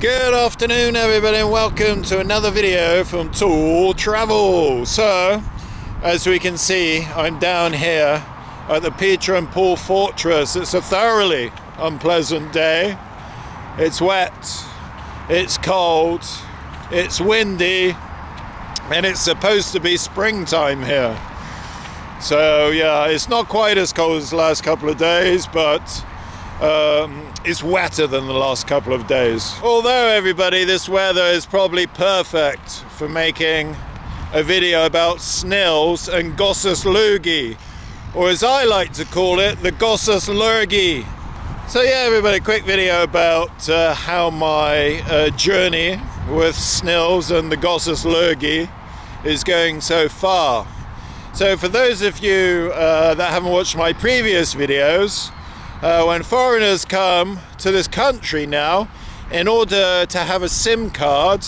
Good afternoon everybody and welcome to another video from Realtalltravels. So, as we can see, I'm down here at the Peter and Paul Fortress. It's a thoroughly unpleasant day. It's wet, it's cold, it's windy, and it's supposed to be springtime here. So yeah, it's not quite as cold as the last couple of days, but it's wetter than the last couple of days. Although everybody, this weather is probably perfect for making a video about SNILS and Gosus Lurgy, or as I like to call it, the Gosus Lurgy. So yeah everybody, quick video about how my journey with SNILS and the Gosus Lurgy is going so far. So for those of you that haven't watched my previous videos, when foreigners come to this country now, in order to have a SIM card,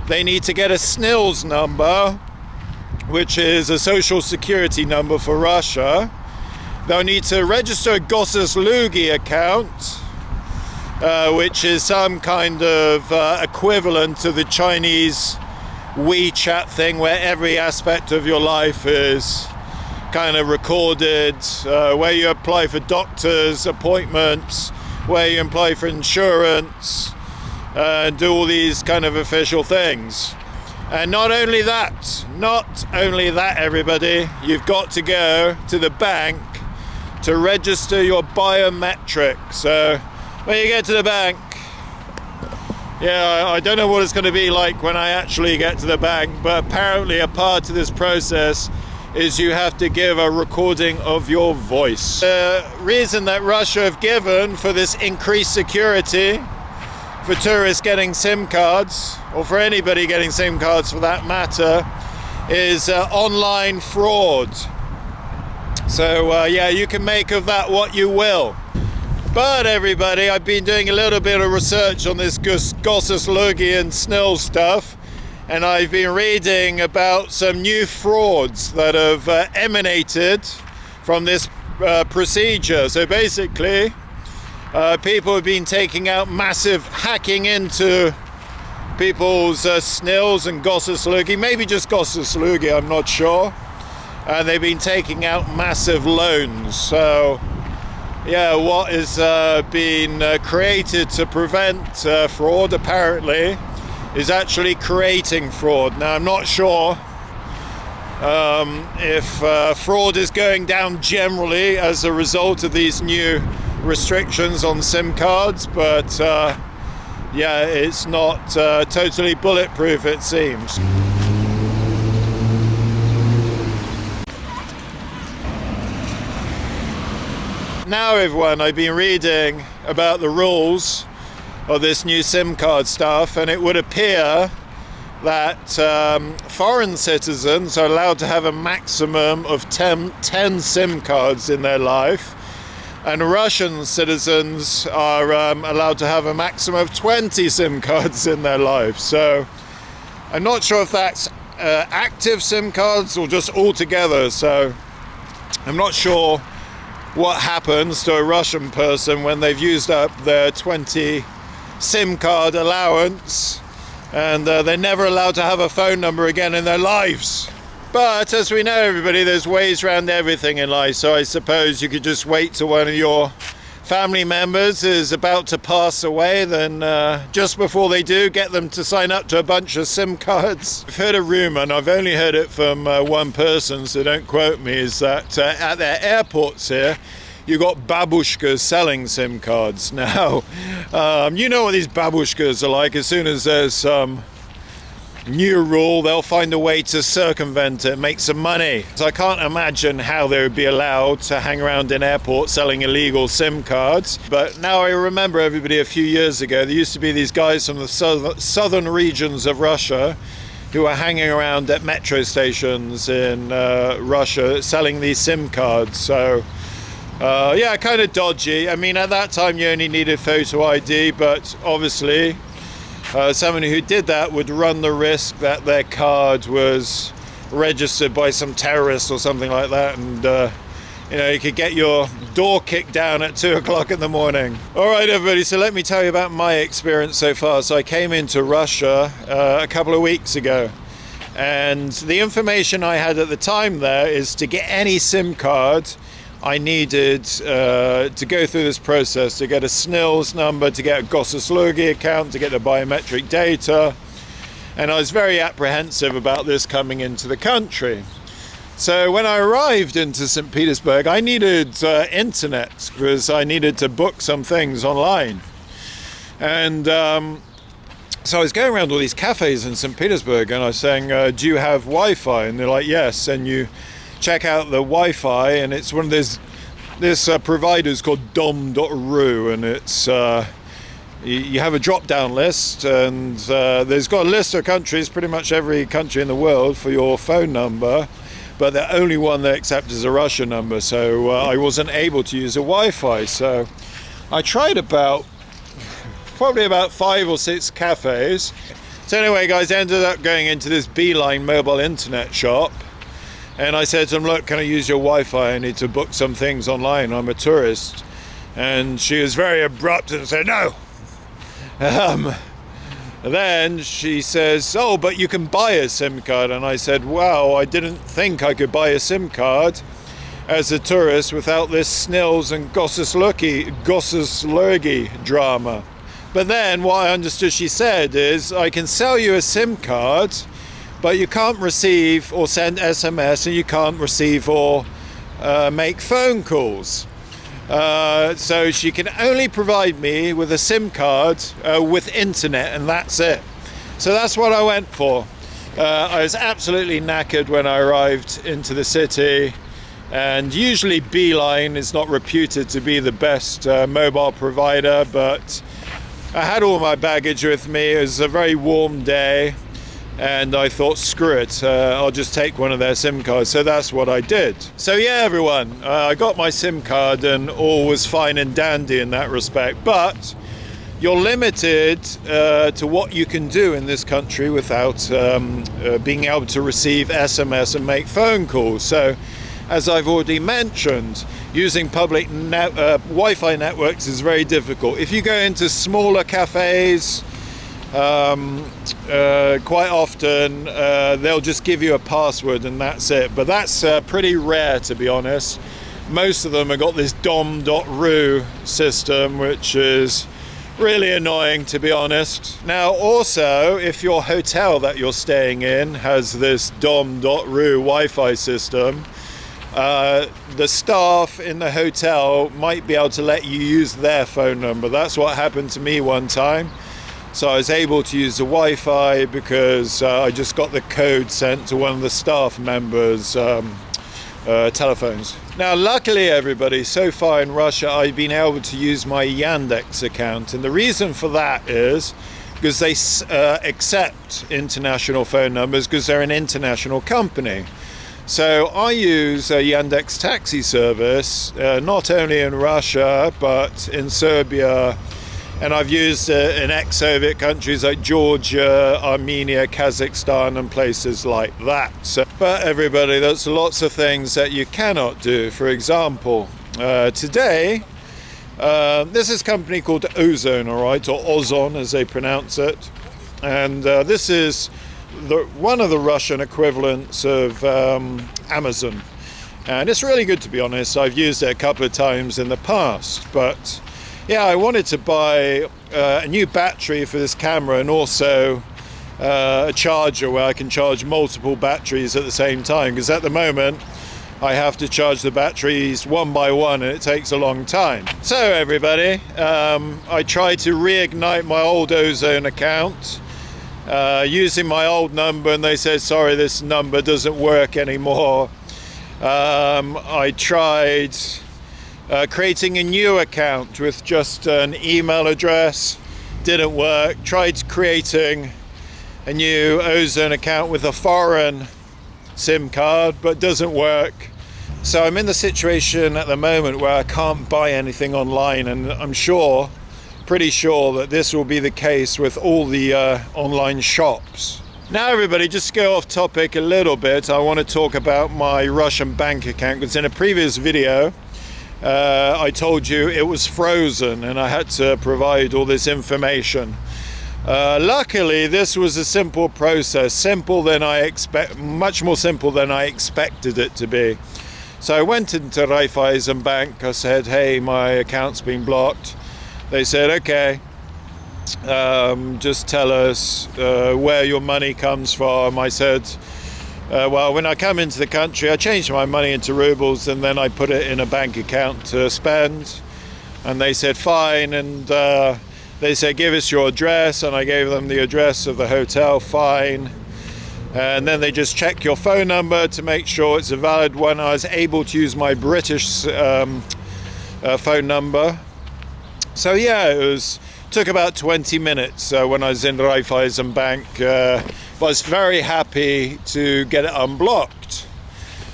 they need to get a SNILS number, which is a social security number for Russia. They'll need to register a Gosus Lurgy account, which is some kind of equivalent to the Chinese WeChat thing, where every aspect of your life is kind of recorded, where you apply for doctor's appointments, where you apply for insurance, and do all these kind of official things. And not only that everybody, you've got to go to the bank to register your biometric. So when you get to the bank, yeah, I don't know what it's going to be like when I actually get to the bank, but apparently a part of this process is you have to give a recording of your voice. The reason that Russia have given for this increased security for tourists getting SIM cards, or for anybody getting SIM cards for that matter, is online fraud. So yeah, you can make of that what you will. But everybody, I've been doing a little bit of research on this Gosus Lurgy and SNILS stuff, and I've been reading about some new frauds that have emanated from this procedure. So basically, people have been taking out hacking into people's SNILS and Gosus Lurgy, maybe just Gosus Lurgy, I'm not sure. And they've been taking out massive loans. So yeah, what is being created to prevent fraud apparently is actually creating fraud. Now I'm not sure if fraud is going down generally as a result of these new restrictions on SIM cards, but yeah, it's not totally bulletproof, it seems. Now everyone, I've been reading about the rules of this new SIM card stuff, and it would appear that foreign citizens are allowed to have a maximum of 10 SIM cards in their life, and Russian citizens are allowed to have a maximum of 20 SIM cards in their life. So I'm not sure if that's active SIM cards or just all together, so I'm not sure what happens to a Russian person when they've used up their 20 SIM card allowance, and they're never allowed to have a phone number again in their lives. But as we know everybody, there's ways around everything in life, so I suppose you could just wait till one of your family members is about to pass away, then just before they do, get them to sign up to a bunch of SIM cards. I've heard a rumor, and I've only heard it from one person, so don't quote me, is that at their airports here, you got Babushkas selling SIM cards. Now, you know what these Babushkas are like. As soon as there's some new rule, they'll find a way to circumvent it, make some money. So I can't imagine how they would be allowed to hang around in airports selling illegal SIM cards. But now I remember everybody, a few years ago, there used to be these guys from the southern regions of Russia who were hanging around at metro stations in Russia selling these SIM cards. So yeah, kind of dodgy. I mean, at that time you only needed photo ID, but obviously someone who did that would run the risk that their card was registered by some terrorist or something like that, and you know, you could get your door kicked down at 2 o'clock in the morning. All right, everybody, so let me tell you about my experience so far. So I came into Russia a couple of weeks ago, and the information I had at the time there is to get any SIM card, I needed to go through this process, to get a SNILS number, to get a Gosus Lurgy account, to get the biometric data. And I was very apprehensive about this coming into the country. So when I arrived into St. Petersburg, I needed internet because I needed to book some things online. And so I was going around all these cafes in St. Petersburg and I was saying, do you have Wi-Fi? And they're like, yes. And you check out the Wi-Fi and it's one of this providers called dom.ru, and it's you have a drop-down list, and there's got a list of countries, pretty much every country in the world, for your phone number. But the only one they accept is a Russian number, so I wasn't able to use a Wi-Fi. So I tried probably about 5 or 6 cafes. So anyway, guys, I ended up going into this Beeline mobile internet shop, and I said to them, look, can I use your Wi-Fi? I need to book some things online. I'm a tourist. And she was very abrupt and said, no. Then she says, oh, but you can buy a SIM card. And I said, wow, I didn't think I could buy a SIM card as a tourist without this SNILS and Gosus Lurgy drama. But then what I understood she said is, I can sell you a SIM card, but you can't receive or send SMS, and you can't receive or make phone calls. So she can only provide me with a SIM card with internet, and that's it. So that's what I went for. I was absolutely knackered when I arrived into the city, and usually Beeline is not reputed to be the best mobile provider, but I had all my baggage with me. It was a very warm day, and I thought, screw it, I'll just take one of their SIM cards. So that's what I did. So yeah, everyone, I got my SIM card and all was fine and dandy in that respect. But you're limited to what you can do in this country without being able to receive SMS and make phone calls. So as I've already mentioned, using public Wi-Fi networks is very difficult. If you go into smaller cafes, quite often they'll just give you a password and that's it, but that's pretty rare, to be honest. Most of them have got this dom.ru system, which is really annoying, to be honest. Now also, if your hotel that you're staying in has this dom.ru Wi-Fi system, the staff in the hotel might be able to let you use their phone number. That's what happened to me one time. So I was able to use the Wi-Fi because I just got the code sent to one of the staff members' telephones. Now, luckily, everybody, so far in Russia, I've been able to use my Yandex account. And the reason for that is because they accept international phone numbers because they're an international company. So I use a Yandex taxi service, not only in Russia, but in Serbia. And I've used in ex-Soviet countries like Georgia, Armenia, Kazakhstan, and places like that. So, but everybody, there's lots of things that you cannot do. For example, today, this is a company called Ozone, all right, or Ozon as they pronounce it. And this is one of the Russian equivalents of Amazon. And it's really good, to be honest. I've used it a couple of times in the past, but yeah, I wanted to buy a new battery for this camera and also a charger where I can charge multiple batteries at the same time, because at the moment I have to charge the batteries one by one and it takes a long time. So everybody, I tried to reignite my old Ozone account using my old number, and they said, sorry, this number doesn't work anymore. I tried creating a new account with just an email address, didn't work. Tried creating a new Ozone account with a foreign SIM card, but doesn't work. So I'm in the situation at the moment where I can't buy anything online, and I'm pretty sure that this will be the case with all the online shops. Now everybody, just to go off topic a little bit, I want to talk about my Russian bank account, because in a previous video I told you it was frozen and I had to provide all this information. Luckily this was a simple process, much more simple than I expected it to be. So I went into Raiffeisen Bank, I said, hey, my account's been blocked. They said, okay, just tell us where your money comes from. I said, well, when I come into the country, I change my money into rubles and then I put it in a bank account to spend. And they said, fine. And they said, give us your address. And I gave them the address of the hotel, fine. And then they just check your phone number to make sure it's a valid one. I was able to use my British phone number. So yeah, took about 20 minutes when I was in Raiffeisen Bank. Was very happy to get it unblocked.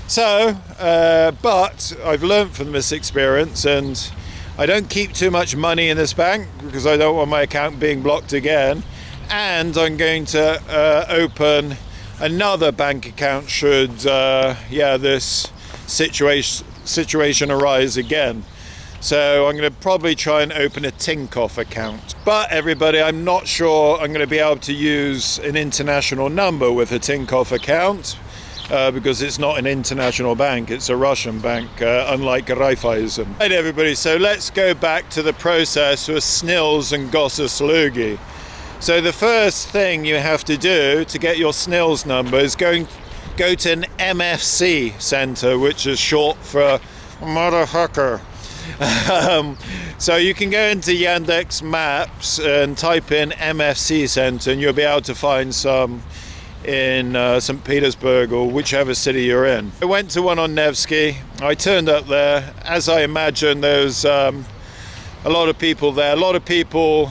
So, but I've learned from this experience, and I don't keep too much money in this bank because I don't want my account being blocked again. And I'm going to open another bank account should this situation arise again. So I'm going to probably try and open a Tinkoff account. But everybody, I'm not sure I'm going to be able to use an international number with a Tinkoff account because it's not an international bank, it's a Russian bank, unlike Raiffeisen. Right everybody, so let's go back to the process with SNILS and Gosus Lurgy. So the first thing you have to do to get your SNILS number is go to an MFC center, which is short for motherfucker. So you can go into Yandex Maps and type in MFC Center and you'll be able to find some in St. Petersburg or whichever city you're in. I went to one on Nevsky. I turned up there. As I imagined, there's a lot of people there, a lot of people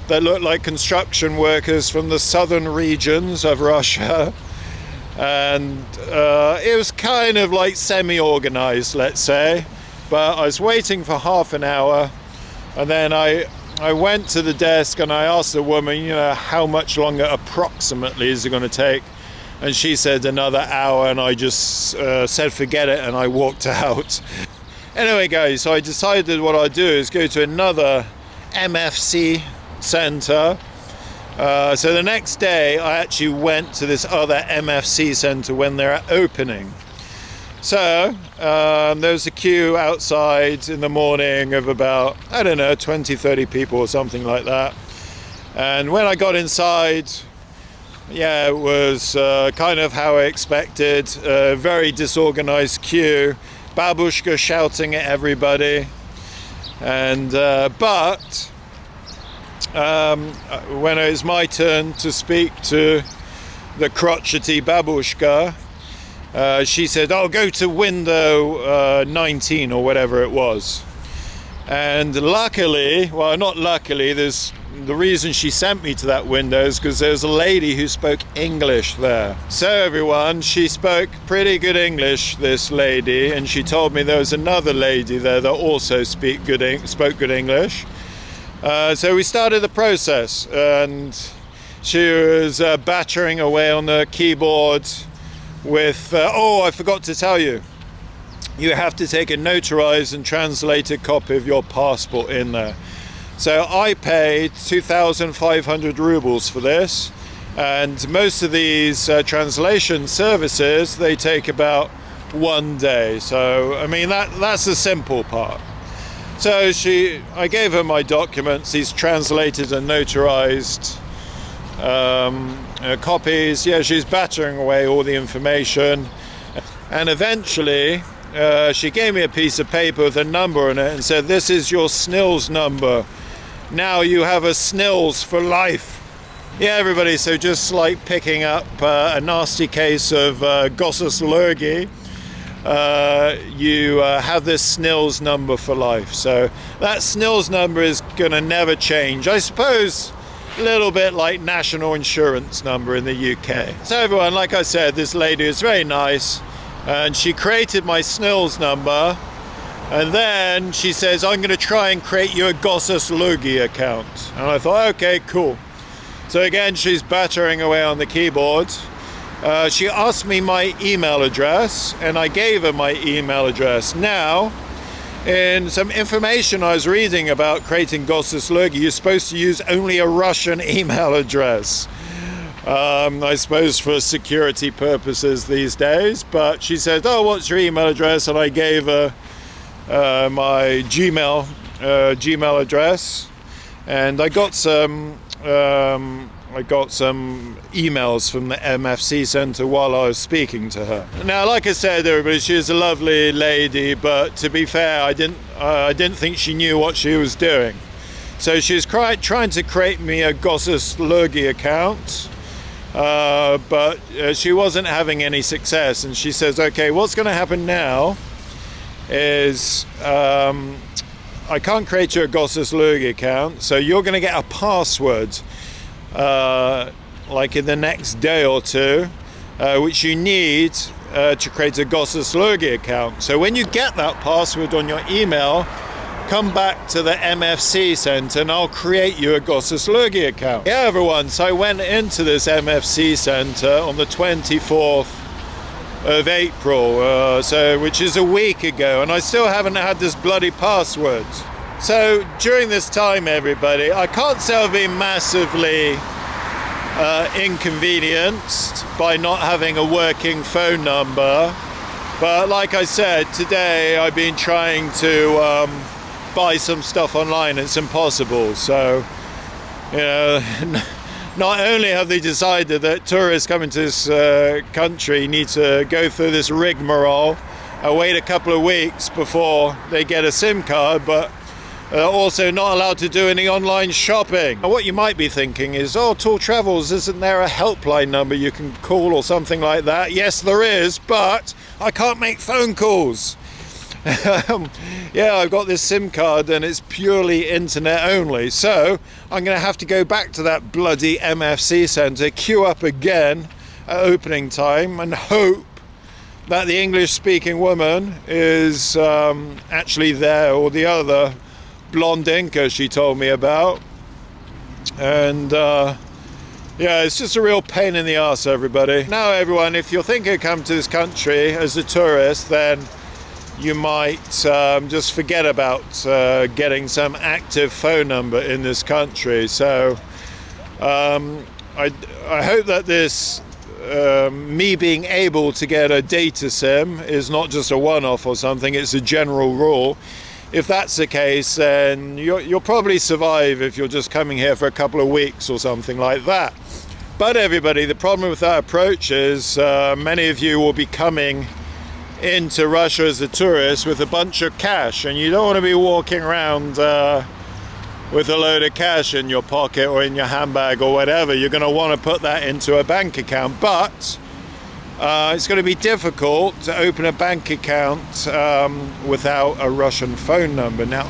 that look like construction workers from the southern regions of Russia. And it was kind of like semi-organized, let's say. But I was waiting for half an hour, and then I went to the desk and I asked the woman, how much longer approximately is it going to take? And she said another hour, and I just said forget it, and I walked out. Anyway guys, so I decided what I'd do is go to another MFC center. So the next day I actually went to this other MFC center when they're opening. So there was a queue outside in the morning of about, 20-30 people or something like that. And when I got inside, yeah, it was kind of how I expected. A very disorganized queue, Babushka shouting at everybody. And but when it was my turn to speak to the crotchety Babushka, she said, oh, go to window 19 or whatever it was. And luckily, well, not luckily, the reason she sent me to that window is because there was a lady who spoke English there. So everyone, she spoke pretty good English, this lady, and she told me there was another lady there that also spoke good English. So we started the process, and she was battering away on the keyboard with, oh, I forgot to tell you, you have to take a notarized and translated copy of your passport in there. So I paid 2,500 rubles for this, and most of these translation services, they take about 1 day. So I mean, that's the simple part. So I gave her my documents, these translated and notarized copies. Yeah, she's battering away all the information, and eventually she gave me a piece of paper with a number on it and said, this is your SNILS number. Now you have a SNILS for life. Yeah, everybody, so just like picking up a nasty case of Gosus Lurgy, you have this SNILS number for life. So that SNILS number is going to never change. I suppose a little bit like national insurance number in the UK. So everyone, like I said, this lady is very nice, and she created my SNILS number, and then she says, I'm going to try and create you a Gosus Lurgy account. And I thought, okay, cool. So again, she's battering away on the keyboard. She asked me my email address, and I gave her my email address. Now, in some information I was reading about creating Gosus Lurgy, you're supposed to use only a Russian email address. I suppose for security purposes these days. But she said, "Oh, what's your email address?" And I gave her my Gmail address, and I got some emails from the MFC Centre while I was speaking to her. Now, like I said, everybody, she's a lovely lady, but to be fair, I didn't think she knew what she was doing. So she was trying to create me a Gosus Lurgy account, but she wasn't having any success. And she says, "Okay, what's going to happen now is I can't create you a Gosus Lurgy account, so you're going to get a password like in the next day or two, which you need to create a Gosus Lurgy account. So when you get that password on your email, come back to the MFC Centre and I'll create you a Gosus Lurgy account." Yeah, everyone, so I went into this MFC Centre on the 24th of April, which is a week ago, and I still haven't had this bloody password. So during this time, everybody, I can't say I've been massively inconvenienced by not having a working phone number, but like I said, today I've been trying to buy some stuff online. It's impossible. So, you know, not only have they decided that tourists coming to this country need to go through this rigmarole and wait a couple of weeks before they get a SIM card, but also not allowed to do any online shopping. Now, what you might be thinking is, "Oh, Tool Travels, isn't there a helpline number you can call or something like that?" Yes, there is, but I can't make phone calls. Yeah, I've got this SIM card and it's purely internet only, so I'm going to have to go back to that bloody MFC Centre, queue up again at opening time, and hope that the English-speaking woman is actually there, or the other blonde Inca she told me about. And yeah, it's just a real pain in the arse, everybody. Now, everyone, if you're thinking of coming to this country as a tourist, then you might just forget about getting some active phone number in this country. So I hope that this me being able to get a data SIM is not just a one-off or something, it's a general rule. If that's the case, then you'll probably survive if you're just coming here for a couple of weeks or something like that. But everybody, the problem with that approach is many of you will be coming into Russia as a tourist with a bunch of cash, and you don't want to be walking around with a load of cash in your pocket or in your handbag or whatever. You're going to want to put that into a bank account, but it's going to be difficult to open a bank account without a Russian phone number. Now,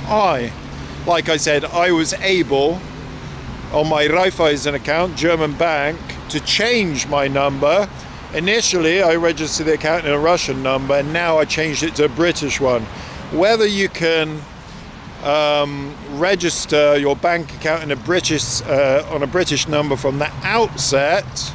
like I said, I was able on my Raiffeisen account, German bank, to change my number. Initially, I registered the account in a Russian number, and now I changed it to a British one. Whether you can register your bank account in on a British number from the outset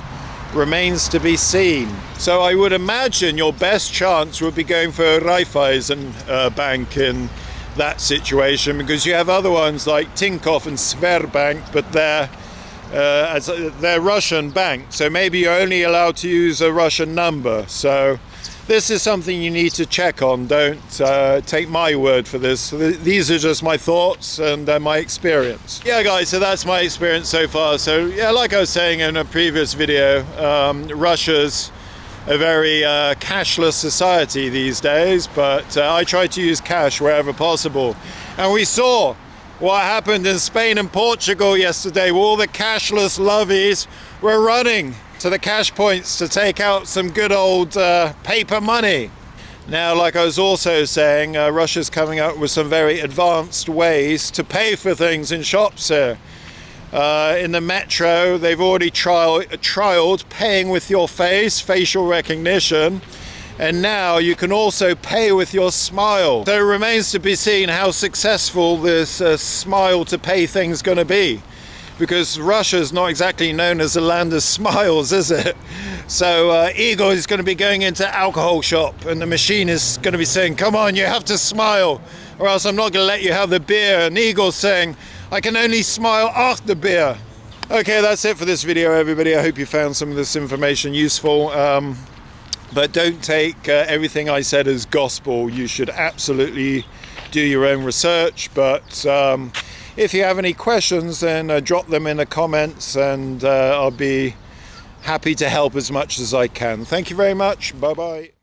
remains to be seen. So I would imagine your best chance would be going for a Raiffeisen bank in that situation, because you have other ones like Tinkoff and Sberbank, but they're Russian banks, so maybe you're only allowed to use a Russian number. So this is something you need to check on. Don't take my word for this. These are just my thoughts and my experience. Yeah, guys, so that's my experience so far. So yeah, like I was saying in a previous video, Russia's a very cashless society these days, but I try to use cash wherever possible. And we saw what happened in Spain and Portugal yesterday, where all the cashless lovies were running to the cash points to take out some good old paper money. Now, like I was also saying, Russia's coming up with some very advanced ways to pay for things in shops here. In the metro, they've already trialed paying with your face, facial recognition, and now you can also pay with your smile. So it remains to be seen how successful this smile to pay thing's going to be. because Russia's not exactly known as the land of smiles, is it? So Igor is going to be going into alcohol shop, and the machine is going to be saying, come on, you have to smile, or else I'm not going to let you have the beer. And Igor's saying, I can only smile after beer. Okay, that's it for this video, everybody. I hope you found some of this information useful. But don't take everything I said as gospel. You should absolutely do your own research. But if you have any questions, then drop them in the comments, and I'll be happy to help as much as I can. Thank you very much. Bye-bye.